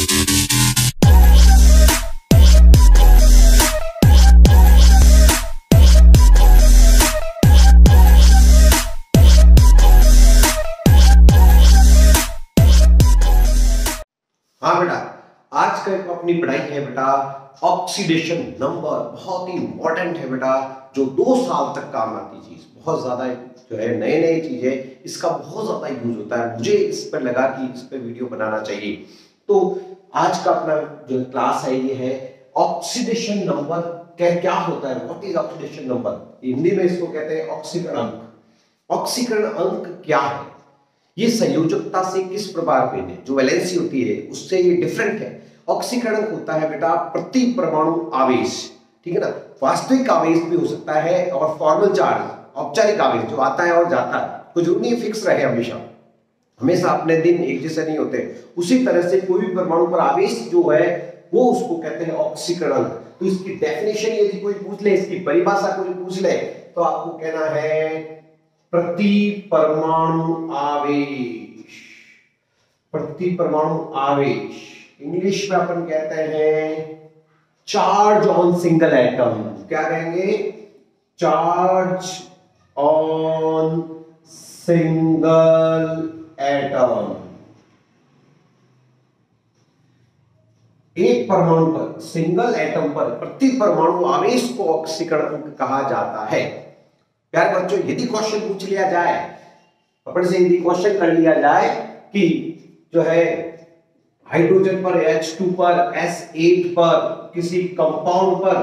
हाँ बेटा, आज का अपनी पढ़ाई है बेटा ऑक्सीडेशन नंबर। बहुत ही इंपॉर्टेंट है बेटा, जो 2 साल तक काम आती चीज, बहुत ज्यादा जो है नए चीज है, इसका बहुत ज्यादा यूज होता है। मुझे इस पर लगा कि इस पर वीडियो बनाना चाहिए। तो आज का अपना जो क्लास है ये है ऑक्सीडेशन नंबर। क्या होता है, what is oxidation number? Hindi में इसको कहते हैं ऑक्सीकरण अंक। ऑक्सीकरण अंक क्या है? ये संयोजकता से किस प्रकार भिन्न है, जो वैलेंसी होती है उससे ये डिफरेंट है। ऑक्सीकरण होता है बेटा प्रति परमाणु आवेश, ठीक है ना। वास्तविक आवेश भी हो सकता है और फॉर्मल चार्ज, औपचारिक आवेश जो आता है और जाता है, कुछ जरूरी नहीं फिक्स रहे हमेशा अपने दिन एक जैसे नहीं होते। उसी तरह से कोई भी परमाणु पर आवेश जो है वो उसको कहते हैं ऑक्सीकरण। तो इसकी डेफिनेशन यदि कोई पूछ ले, इसकी परिभाषा कोई पूछ ले, तो आपको कहना है प्रति परमाणु आवेश। प्रति परमाणु आवेश इंग्लिश में अपन कहते हैं चार्ज ऑन सिंगल एटम। क्या कहेंगे? Charge on single atom. एक परमाणु पर, सिंगल एटम पर प्रति परमाणु आवेश को ऑक्सीकरण अंक कहा जाता है। प्यारे बच्चों, यदि क्वेश्चन पूछ लिया जाए अपन से, यदि क्वेश्चन कर लिया जाए कि जो है हाइड्रोजन पर H2 पर S8 पर किसी कंपाउंड पर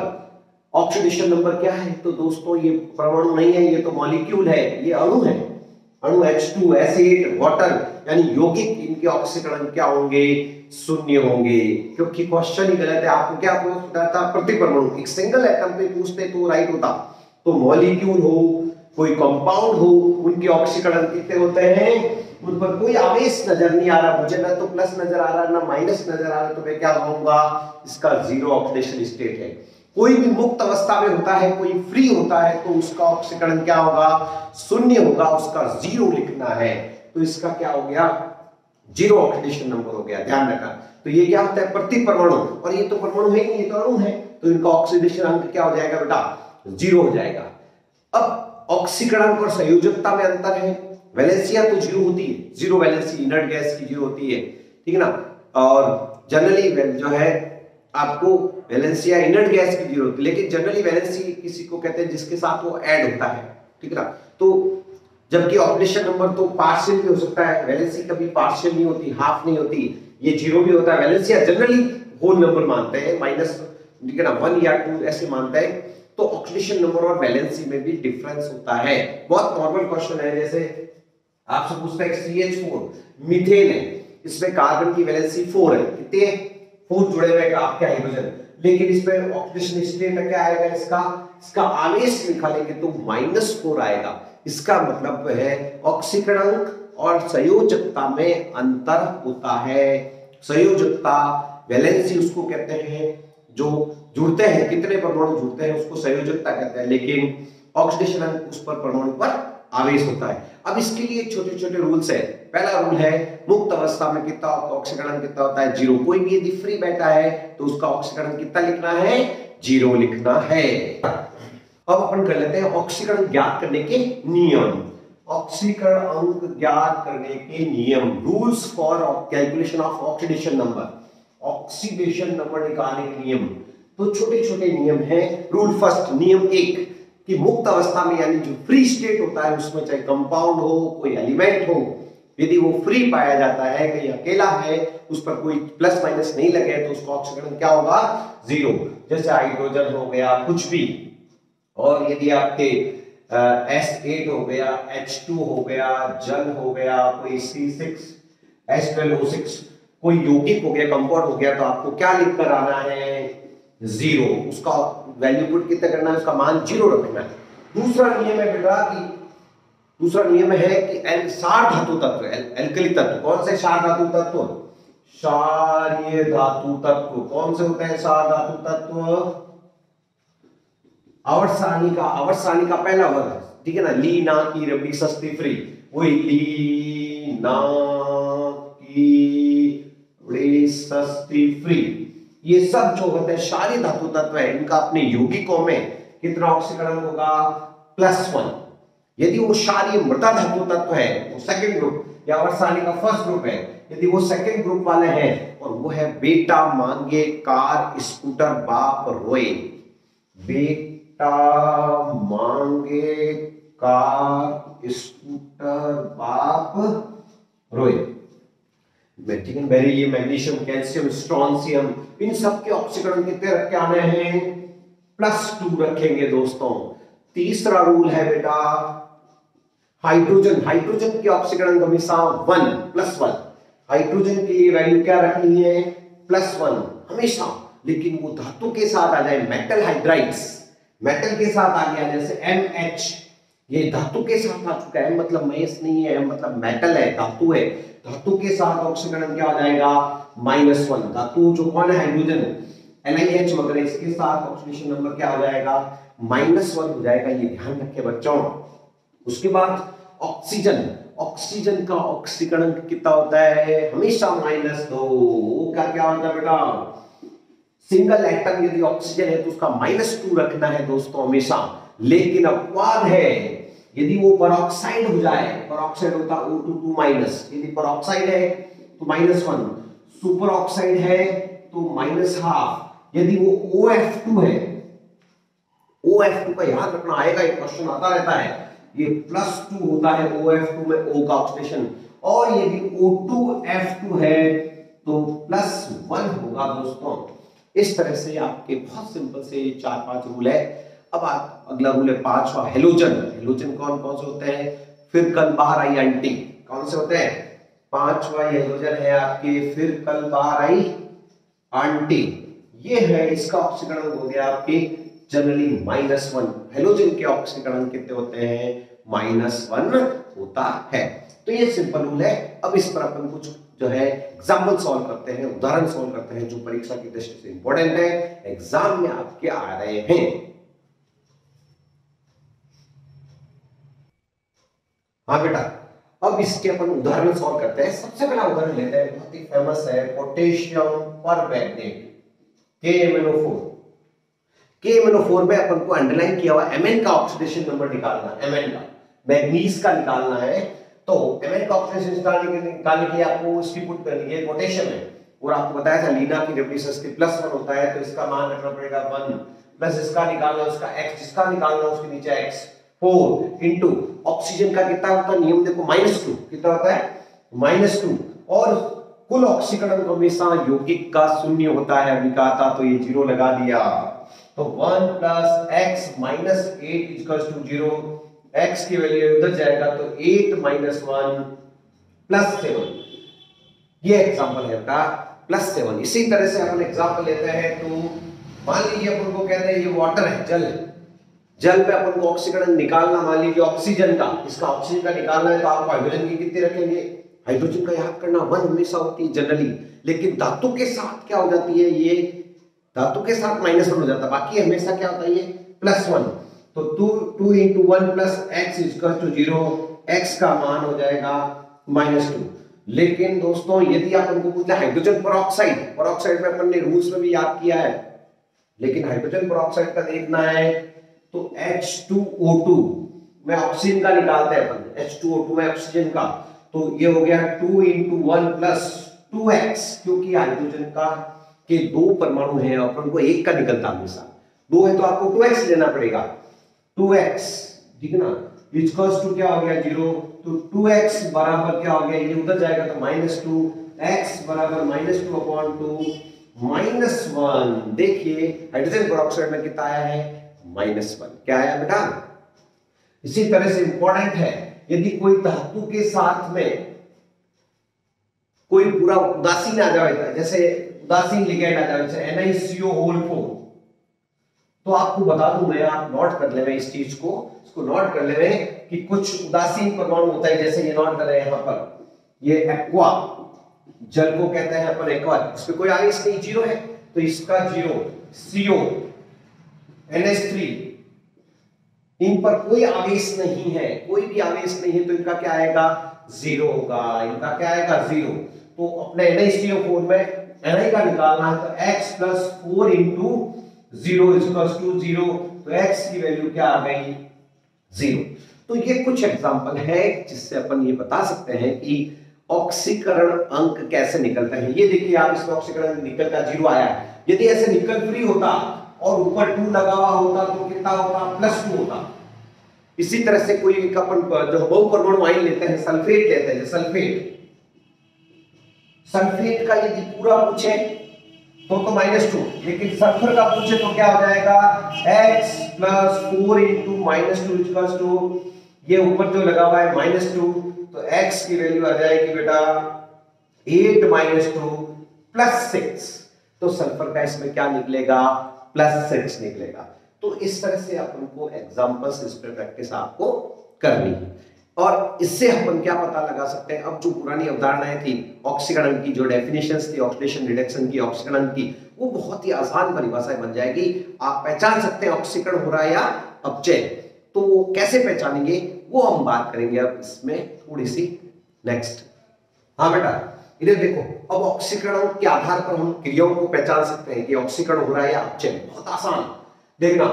ऑक्सीडेशन नंबर क्या है, तो दोस्तों ये परमाणु नहीं है, ये तो मॉलिक्यूल है, ये अणु है। अणु H2 S8 वाटर यानी यौगिक, इनके ऑक्सीकरण क्या होंगे? 0 होंगे, क्योंकि क्वेश्चन ही गलत है। आपको क्या पूछता था? प्रति परमाणु। एक सिंगल एटम पे पूछते तो राइट होता। तो मॉलिक्यूल हो, कोई कंपाउंड हो, उनके ऑक्सीकरण कितने होते हैं? उन पर कोई आवेश नजर नहीं आ रहा, मुझे ना तो प्लस नजर आ रहा ना माइनस नजर आ रहा, तो मैं क्या कहूंगा? इसका 0 ऑक्सीडेशन स्टेट है। कोई भी मुक्त अवस्था में होता है, कोई फ्री होता है, तो उसका ऑक्सीकरण क्या होगा? 0 होगा, उसका 0 लिखना है। तो इसका क्या हो गया? 0 ऑक्सीडेशन नंबर हो गया, ध्यान रखना। तो ये क्या होता है? प्रति परमाणु, और ये तो परमाणु है नहीं, ये तो अणु है, तो इनका ऑक्सीडेशन अंक क्या हो जाएगा बेटा? 0 हो जाएगा। अब ऑक्सीकरण और संयोजकता में अंतर है। वैलेंसिया तो 0 होती है, 0 वैलेंसी, इनर्ट गैस की 0 होती है, ठीक है ना। और जनरली जो है आपको वैलेंसिया इनर्ट गैस की 0 होती है, लेकिन जनरली वैलेंसी किसी को कहते हैं जिसके साथ वो ऐड होता है, ठीक है ना। तो जबकि ऑक्सीडेशन नंबर तो पार्शियल भी हो सकता है, वैलेंसी कभी पार्शियल नहीं होती, हाफ नहीं होती, ये 0 भी होता है। वैलेंसिया जनरली होल नंबर मानते हैं, माइनस, ठीक है ना, 1 या 2 ऐसे मानते हैं। तो ऑक्सीडेशन नंबर और वैलेंसी में भी डिफरेंस होता है। बहुत नॉर्मल क्वेश्चन है, जैसे आपसे पूछता है CH4 मीथेन है, इसमें कार्बन की वैलेंसी 4 है, कितने 4 जुड़े हुए आपके हाइड्रोजन, लेकिन इसमें ऑक्सीडेशन स्टेट क्या आएगा? इसका आवेश निकालेंगे तो -4 आएगा। इसका मतलब है ऑक्सीकरण और संयोजकता में अंतर होता है। संयोजकता, वैलेंसी उसको कहते हैं जो जुड़ते हैं, कितने परमाणु जुड़ते हैं उसको संयोजकता कहते हैं, लेकिन ऑक्सीडेशन अंक उस पर परमाणु पर आवेश होता है। अब इसके लिए छोटे छोटे रूल्स है। पहला रूल है मुक्त अवस्था में कितना ऑक्सीकरण कितना होता है? 0। कोई भी यदि फ्री बैठा है तो उसका ऑक्सीकरण कितना लिखना है? 0 लिखना है। अब अपन कर लेते हैं ऑक्सीकरण ज्ञात करने के नियम। ऑक्सीकरण अंक ज्ञात करने के नियम, rules for calculation of oxidation number. Oxidation number निकालने के नियम, तो छोटे छोटे नियम है। रूल फर्स्ट, नियम 1 कि मुक्त अवस्था में यानी जो फ्री स्टेट होता है उसमें चाहे कंपाउंड हो, कोई एलिमेंट हो, यदि वो फ्री पाया जाता है, कहीं अकेला है, उस पर कोई प्लस माइनस नहीं लगे, तो उसका ऑक्सीकरण क्या होगा? 0। जैसे हाइड्रोजन हो गया, कुछ भी। और यदि आपके S8 हो गया, H2 हो गया, जल हो गया, कोई C6 H12O6 कोई यौगिक हो गया, कंपाउंड हो गया, तो आपको क्या लिख कर आना है? 0। उसका वैल्यू पुट कितना करना है? उसका मान 0 रखना है। दूसरा नियम है बेटा कि दूसरा नियम है कि क्षार धातु तत्व, एल्कली तत्व, कौन से क्षार धातु तत्व? क्षारीय धातु तत्व। कौन से होते हैं क्षार धातु तत्व? आवर्त सारणी का पहला वर्ग, ठीक है ना, ली ना की रबड़ी सस्ती फ्री, वही ली ना की रबड़ी सस्ती फ्री, ये सब जो होते हैं सारी धातु तत्व है, इनका अपने यौगिकों में कितना ऑक्सीकरण होगा? +1। यदि वो क्षारीय मृदा धातु तत्व है वो सेकंड ग्रुप या वर्षाली का फर्स्ट ग्रुप है, यदि वो सेकंड ग्रुप वाले हैं और वो है बेटा मांगे कार स्कूटर बाप रोए, बेटा मांगे कार स्कूटर बाप रोए, ये मैग्नीशियम, कैल्शियम, स्ट्रोंशियम, इन सब के ऑक्सीकरण कितने रख के आने हैं? +2 रखेंगे दोस्तों। तीसरा रूल है बेटा हाइड्रोजन, हाइड्रोजन की ऑक्सीकरण हमेशा 1 +1, हाइड्रोजन की वैल्यू क्या रखनी है? +1 हमेशा। लेकिन वो धातु के साथ आ जाए, मेटल हाइड्राइड्स, मेटल के साथ आ गया जैसे MH, ये धातु के साथ आ चुका है, मतलब मेस नहीं है, मतलब मेटल है, धातु है, धातु के साथ ऑक्सीकरण क्या हो जाएगा? -1। धातु जो कौन है? हाइड्रोजन, NiH वगैरह, इसके साथ ऑक्सीडेशन नंबर क्या हो जाएगा? -1 हो जाएगा, ये ध्यान रखे बच्चों। उसके बाद ऑक्सीजन, ऑक्सीजन का ऑक्सीकरण कितना होता है? हमेशा -2। क्या क्या होता है बेटा? सिंगल एटम यदि ऑक्सीजन है तो उसका -2 रखना है दोस्तों हमेशा। लेकिन अपवाद है, यदि वो परऑक्साइड हो जाए, परऑक्साइड होता है O2 यदि परऑक्साइड है तो -1, सुपर ऑक्साइड है तो -1/2, यदि वो OF2 है, OF2 का याद रखना, आएगा एक क्वेश्चन आता रहता है, ये +2 होता है OF2 में O का ऑक्सीडेशन, और यदि O2F2 है तो +1 होगा दोस्तों। इस तरह से आपके बहुत सिंपल से 4-5 रूल है। अब अगला रूल है 5वां, हेलोजन। हेलोजन कौन कौन से होते हैं? फिर कल बाहर आई आंटी, कौन से होते हैं? 5वां हेलोजन है आपके फिर कल बाहर आई आंटी, ये है, इसका ऑक्सीकरण हो गया आपके जनरली -1। हेलोजन के ऑक्सीकरण कितने होते हैं? -1 होता है। तो ये सिंपल रूल है। अब इस पर अपन कुछ जो है एग्जाम्पल सॉल्व करते हैं, उदाहरण सॉल्व करते हैं, जो परीक्षा की दृष्टि से इंपॉर्टेंट है, एग्जाम में आपके आ रहे हैं। हाँ बेटा, अब इसके अपन उदाहरण सॉल्व करते हैं। सबसे पहला उदाहरण लेते हैं, बहुत ही फेमस है, पोटेशियम परमैंगनेट KMnO4। KMnO4 में अपन को अंडरलाइन किया हुआ Mn का ऑक्सीडेशन नंबर निकालना, Mn का, मैग्नीज का निकालना है। तो Mn का ऑक्सीडेशन निकालने के लिए आपको इसकी पुट करनी है, पोटेशियम है, और आपको बताया था लीना की रेप्लिसिटी +1 होता है, तो इसका मान रखना पड़ेगा 1, प्लस इसका निकालना, उसका x, जिसका निकालना उसके नीचे x, 4 इंटू ऑक्सीजन का कितना होता है? नियम देखो, -2 कितना होता है? -2, और कुल ऑक्सीकरण हमेशा यौगिक का 0 होता है, अभी कहा था, तो ये 0 लगा दिया। तो 1 + x - 8 = 0, x की वैल्यू उधर जाएगा तो 8 - 1 + 7, ये एग्जांपल है का +7। इसी तरह से अपन एग्जांपल लेते हैं, तो मान लीजिए अपन को कहते हैं ये वाटर है, जल, जल पे अपन को ऑक्सीकरण निकालना, मान लीजिए ऑक्सीजन का, इसका ऑक्सीजन का निकालना है, तो आप हाइड्रोजन की कितने रखेंगे? हाइड्रोजन का याद करना 1 हमेशा होती है जनरली, लेकिन धातु के साथ क्या हो जाती है? ये धातु के साथ -1 हो जाता है, बाकी हमेशा क्या होता है? ये +1। तो 2 × 1 + x = 0, x का मान हो जाएगा -2। लेकिन दोस्तों यदि अपन को पूछा हाइड्रोजन परऑक्साइड, परऑक्साइड में अपन ने रूल्स में भी याद किया है, लेकिन हाइड्रोजन परऑक्साइड का देखना है तो H2O2 में ऑक्सीजन का निकालते हैं अपन, H2O2 में ऑक्सीजन का, तो ये हो गया 2 × 1 + 2x, क्योंकि हाइड्रोजन का के 2 परमाणु हैं, अपन को एक का निकलता हमेशा, 2 है तो आपको 2x लेना पड़ेगा, 2x, ठीक है ना, इक्वल्स टू क्या हो गया? 0। तो 2x बराबर क्या हो गया? ये उधर जाएगा तो -2, x बराबर -2/2 -1। देखिए हाइड्रोजन परऑक्साइड में कितना आया है? -1। क्या आया बेटा? इसी तरह से इंपॉर्टेंट है, यदि कोई धातु के साथ में कोई पूरा उदासीन आ जाएगा, जैसे उदासीन लिगेंड आ जाए, जैसे NiCO4, तो आपको बता दूं मैं, आप नोट कर ले इस चीज को, इसको नोट कर ले कि कुछ उदासीन परमाणु होता है, जैसे ये नोट कर रहे हैं यहां पर, ये एक्वा, जल को कहते हैं अपन एक्वा, इस पे कोई आवेश नहीं, 0 है, तो इसका 0, CO, NH3, इन पर कोई आवेश नहीं है, कोई भी आवेश नहीं है, तो इनका क्या आएगा? 0 होगा, इनका क्या आएगा? 0। तो अपने NiCO4 में Ni का निकालना है तो x plus 4 into 0 equals to 0, तो x की वैल्यू क्या आ गई 0। तो ये कुछ एग्जांपल है जिससे अपन ये बता सकते हैं कि ऑक्सीकरण अंक कैसे निकलता है। ये देखिए आप इसका ऑक्सीकरण अंक निकल का 0 आया है। यदि ऐसे निकल फ्री होता और ऊपर 2 लगा हुआ होता तो कितना होता, +2 होता। इसी तरह से कोई एक अपन जो बहुपरमाणु आयन लेते हैं, सल्फेट लेते हैं, सल्फेट का यदि पूरा पूछे तो -2, लेकिन सल्फर का पूछे तो क्या हो जाएगा, x plus 4 into -2 equals to, ये ऊपर जो लगा हुआ है -2, तो x की वैल्यू आ जाएगी बेटा 8 -2 प्लस 6, तो सल्फर का इसमें क्या निकलेगा, +6 निकलेगा। तो इस तरह से अपन को एग्जांपल्स, इस पर प्रैक्टिस आपको करनी है। और इससे अपन क्या पता लगा सकते हैं, अब जो पुरानी अवधारणाएं थी ऑक्सीकरण की, जो डेफिनेशंस थी ऑक्सीडेशन रिडक्शन की, ऑक्सीकरण की, वो बहुत ही आसान परिभाषाएं बन जाएगी। आप पहचान सकते हैं ऑक्सीकरण हो रहा है या अपचय। तो कैसे पहचानेंगे वो हम बात करेंगे अब इसमें थोड़ी सी नेक्स्ट। हाँ बेटा इधर देखो, अब ऑक्सीकरण के आधार पर हम क्रियाओं को पहचान सकते हैं कि ऑक्सीकरण हो रहा है या अपचय। बहुत आसान, देखना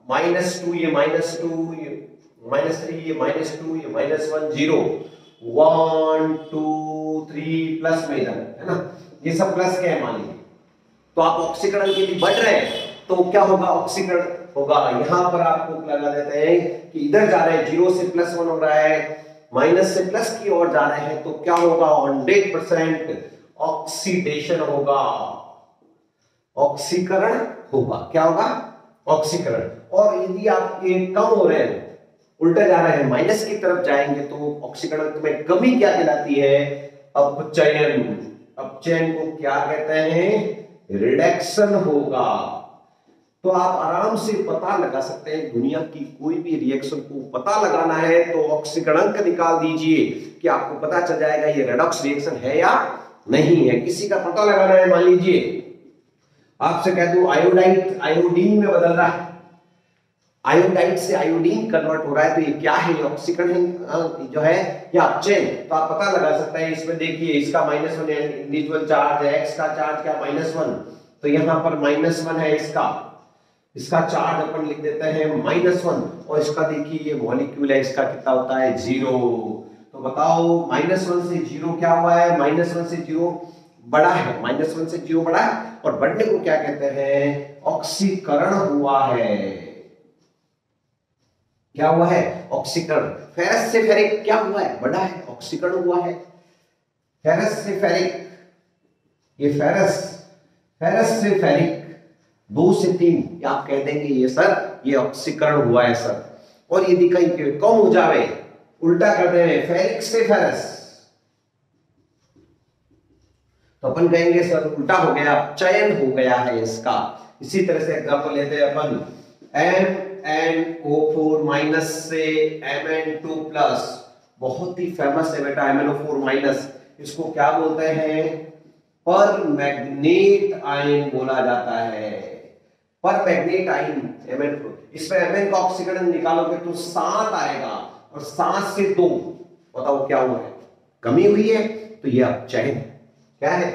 -2 ये -2, ये -3 ये -2, ये -1 0, 1 2 3 प्लस में इधर है ना, ये सब प्लस के हैं मान लीजिए। तो आप ऑक्सीकरण के लिए बढ़ रहे हैं तो क्या होगा, ऑक्सीकरण होगा। यहां पर आपको लगा देते हैं कि इधर जा रहे हैं 0 से +1 हो रहा है, माइनस से प्लस की ओर जा रहे हैं, तो क्या होगा 100% ऑक्सीडेशन होगा, ऑक्सीकरण होगा। क्या होगा, ऑक्सीकरण। और यदि आप ये कम हो रहे हैं, उल्टा जा रहे हैं, माइनस की तरफ जाएंगे, तो ऑक्सीकरण में कमी क्या कहलाती है, अपचयन। अपचयन को क्या कहते हैं, रिडक्शन होगा। तो आप आराम से पता लगा सकते हैं, दुनिया की कोई भी रिएक्शन को पता लगाना है तो ऑक्सीकरण निकाल दीजिए कि आपको पता चल जाएगा ये रेडॉक्स रिएक्शन है या नहीं है। किसी का पता लगाना है, मान लीजिए आपसे कह दूं आयोडाइड आयोडीन में बदल रहा है, आयोडाइड से आयोडीन कन्वर्ट हो रहा है, तो ये क्या है, ये ऑक्सीकरण जो है या अपचयन। तो आप पता लगा सकते हैं, इसमें देखिए इसका -1 इंडिविजुअल चार्ज है, x का चार्ज क्या -1, तो यहां पर -1 है, इसका चार्ज अपन लिख देते हैं -1, और इसका देखिए ये मॉलिक्यूल है, इसका कितना होता है 0। तो बताओ -1 से 0 क्या हुआ है, -1 से 0 बड़ा है, -1 से 0 बड़ा है, और बढ़ने को क्या कहते हैं, ऑक्सीकरण हुआ है। क्या हुआ है, ऑक्सीकरण। फेरस से फेरिक क्या हुआ है, बड़ा है, ऑक्सीकरण हुआ है। फेरस से फेरिक, ये फेरस से फेरिक 2 से 3, या आप कह देंगे ये सर ये ऑक्सीकरण हुआ है सर। और यदि कहीं कम हो जाए, उल्टा कर दे, फेरिक से फेरस, तो अपन कहेंगे सर उल्टा हो गया, चयन हो गया है इसका। इसी तरह से एग्जांपल लेते हैं अपन, MnO4- से Mn2+, बहुत ही फेमस है बेटा MnO4-, इसको क्या बोलते हैं, पर मैग्नेट आयन बोला जाता है, पर मैग्नेट आयन Mn। इसमें Mn का ऑक्सीकरण निकालोगे तो 7 आएगा, और 7 से 2, बताओ क्या हुआ है, कमी हुई है, तो ये अपचयन। क्या है,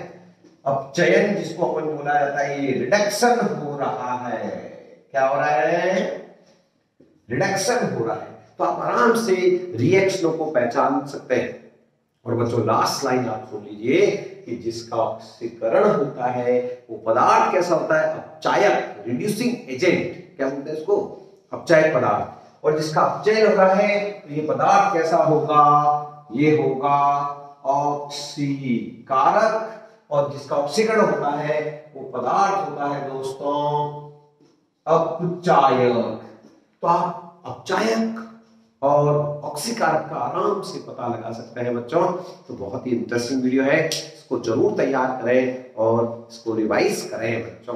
अपचयन, जिसको अपन बोला जाता है ये रिडक्शन हो रहा है। क्या हो रहा है, रिडक्शन हो रहा है। तो आप आराम से रिएक्शनों को पहचान सकते हैं। और बच्चों लास्ट लाइन आप सुन लीजिए कि जिसका ऑक्सीकरण होता है वो पदार्थ कैसा होता है, अपचायक, रिड्यूसिंग एजेंट, क्या बोलते हैं इसको, अपचायक पदार्थ। और जिसका अपचयन हो रहा है तो ये पदार्थ कैसा होगा, ये होगा ऑक्सीकारक। और जिसका ऑक्सीकरण होता है वो पदार्थ होता है दोस्तों अपचायक। तो आप अपचायक और ऑक्सीकारक का आराम से पता लगा सकते हैं बच्चों। तो बहुत ही इंटरेस्टिंग वीडियो है, इसको जरूर तैयार करें और इसको रिवाइज करें बच्चों।